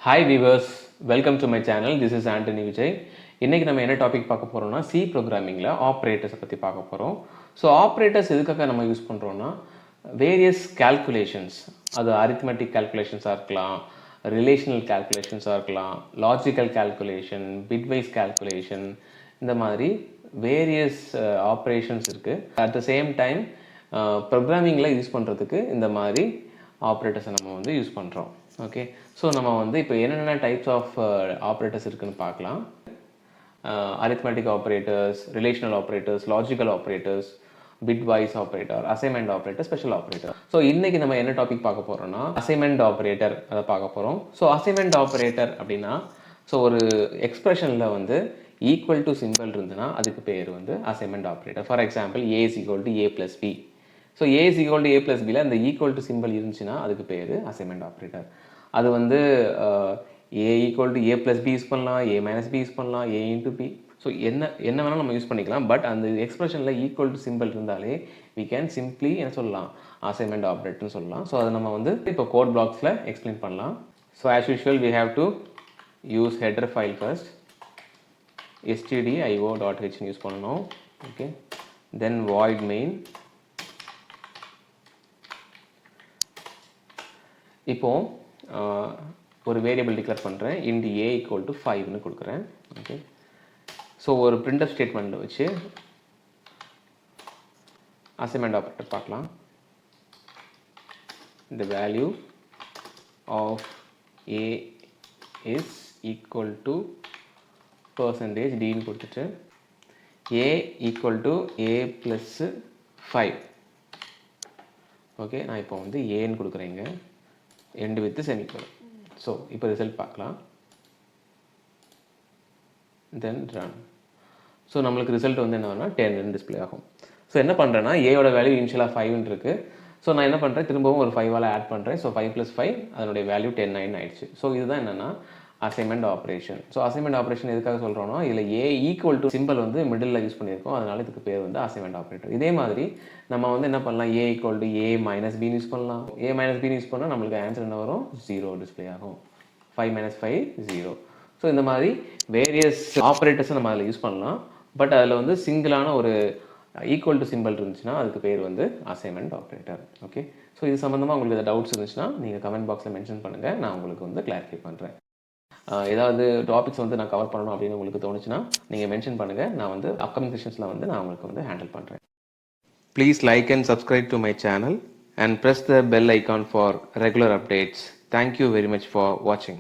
Hi viewers, welcome to my channel. This is Antony Vijay. இன்னைக்கு நம்ம என்ன topic பார்க்க போறோம்னா C ப்ரோக்ராமிங்ல ஆபரேட்டர்ஸ் பத்தி பார்க்க போறோம். ஸோ ஆபரேட்டர்ஸ் எதுக்காக நம்ம யூஸ் பண்றோம்னா வேரியஸ் கால்குலேஷன்ஸ், அது அரித்மெட்டிக் கால்குலேஷன்ஸாக இருக்கலாம், ரிலேஷனல் கால்குலேஷன்ஸாக இருக்கலாம், லாஜிக்கல் கால்குலேஷன், பிட்வைஸ் கால்குலேஷன், இந்த மாதிரி வேரியஸ் ஆப்ரேஷன்ஸ் இருக்குது. அட் த சேம் டைம் ப்ரோக்ராமிங்கில் யூஸ் பண்ணுறதுக்கு இந்த மாதிரி ஆப்ரேட்டர்ஸை நம்ம வந்து யூஸ் பண்ணுறோம். ஓகே, ஸோ நம்ம வந்து இப்போ என்னென்ன டைப்ஸ் ஆஃப் ஆப்ரேட்டர்ஸ் இருக்குன்னு பார்க்கலாம். Arithmetic operators, relational operators, logical operators, bitwise operator, assignment operator, special operator. So இன்னைக்கு நம்ம என்ன டாபிக் பார்க்க போகிறோம்னா அசைன்மெண்ட் ஆப்ரேட்டர் அதை பார்க்க போகிறோம். ஸோ அசைன்மெண்ட் ஆப்ரேட்டர் அப்படின்னா ஸோ ஒரு எக்ஸ்பிரஷனில் வந்து ஈக்குவல் டு சிம்பிள் இருந்துன்னா அதுக்கு பேர் வந்து assignment operator. For example A is equal to A plus B. So A is equal to A plus பியில் அந்த ஈக்குவல் டு சிம்பிள் இருந்துச்சுன்னா அதுக்கு பேர் அசைன்மெண்ட் ஆப்ரேட்டர். அது வந்து A equal to A plus B use பண்ணலாம், ஏ மைனஸ் பி யூஸ் பண்ணலாம், A into B. So என்ன வேணாலும் நம்ம யூஸ் பண்ணிக்கலாம். பட் அந்த எக்ஸ்பிரஷனில் ஈக்குவல் டு சிம்பிள் இருந்தாலே வி கேன் சிம்பிளி என்ன சொல்லலாம், அசைன்மெண்ட் ஆப்ரேட்டர்னு சொல்லலாம். ஸோ அதை நம்ம வந்து இப்போ கோட் பிளாக்ஸில் எக்ஸ்பிளைன் பண்ணலாம். So as usual we have to use header file first, stdio.h use பண்ணணும். Okay, then void main. இப்போ ஒரு வேரியபிள் டிக்ளேர் பண்ணுறேன், int a ஈக்குவல் டு 5ன்னு கொடுக்குறேன். ஓகே, ஸோ ஒரு printf ஸ்டேட்மெண்ட்டை வச்சு அசைன்மெண்ட் ஆப்ரேட்டர் பார்க்கலாம். the value of a is equal to percentage dன்னு கொடுத்துட்டு a ஈக்குவல் டு a ப்ளஸ் 5. ஓகே, நான் இப்போ வந்து ஏன்னு கொடுக்குறேங்க, end with semicolon. ஸோ இப்போ ரிசல்ட் பார்க்கலாம், தென் ரன். ஸோ நம்மளுக்கு ரிசல்ட் வந்து என்ன வரும்னா 10 டிஸ்பிளே ஆகும். ஸோ என்ன பண்ணுறேன்னா ஏயோட வேல்யூ இனிஷியலாக 5 இருக்குது. ஸோ நான் என்ன பண்ணுறேன், திரும்பவும் ஒரு 5ஆல் ஆட் பண்ணுறேன். ஸோ 5 + 5 அதனுடைய வேல்யூ 10 ஆயிடுச்சு. ஸோ இதுதான் என்னென்னா assignment operation. So assignment operation எதுக்காக சொல்கிறோன்னா இதில் ஏ ஈக்குவல் டு சிம்பிள் வந்து மிடில் யூஸ் பண்ணியிருக்கோம், அதனால இதுக்கு பேர் வந்து அசைன்மெண்ட் ஆப்ரேட்டர். இதே மாதிரி நம்ம வந்து என்ன பண்ணலாம், A equal to A minus பின்னு யூஸ் பண்ணலாம். ஏ மைனஸ் பின்னு யூஸ் பண்ணால் நம்மளுக்கு ஆன்சர் என்ன வரும், 0 டிஸ்பிளே ஆகும். 5 - 5 0. ஸோ இந்த மாதிரி வேரியஸ் ஆப்ரேட்டர்ஸை நம்ம அதில் யூஸ் பண்ணலாம். பட் அதில் வந்து சிங்கிளான ஒரு ஈக்குவல் டு சிம்பிள் இருந்துச்சுன்னா அதுக்கு பேர் வந்து அசைன்மெண்ட் ஆப்ரேட்டர். ஓகே, ஸோ இது சம்மந்தமாக உங்களுக்கு ஏதாவது டவுட்ஸ் இருந்துச்சுன்னா நீங்கள் கமெண்ட் பாக்ஸில் மென்ஷன் பண்ணுங்கள், நான் உங்களுக்கு வந்து கிளாரிஃபை பண்ணுறேன். ஏதாவது டாபிக்ஸ் வந்து நான் கவர் பண்ணணும் அப்படின்னு உங்களுக்கு தோணுச்சுன்னா நீங்கள் மென்ஷன் பண்ணுங்கள், நான் வந்து அப்கமிங் செஷன்ஸில் வந்து நான் உங்களுக்கு வந்து ஹேண்டில் பண்ணுறேன். Please like and subscribe to my channel and press the bell icon for regular updates. Thank you very much for watching.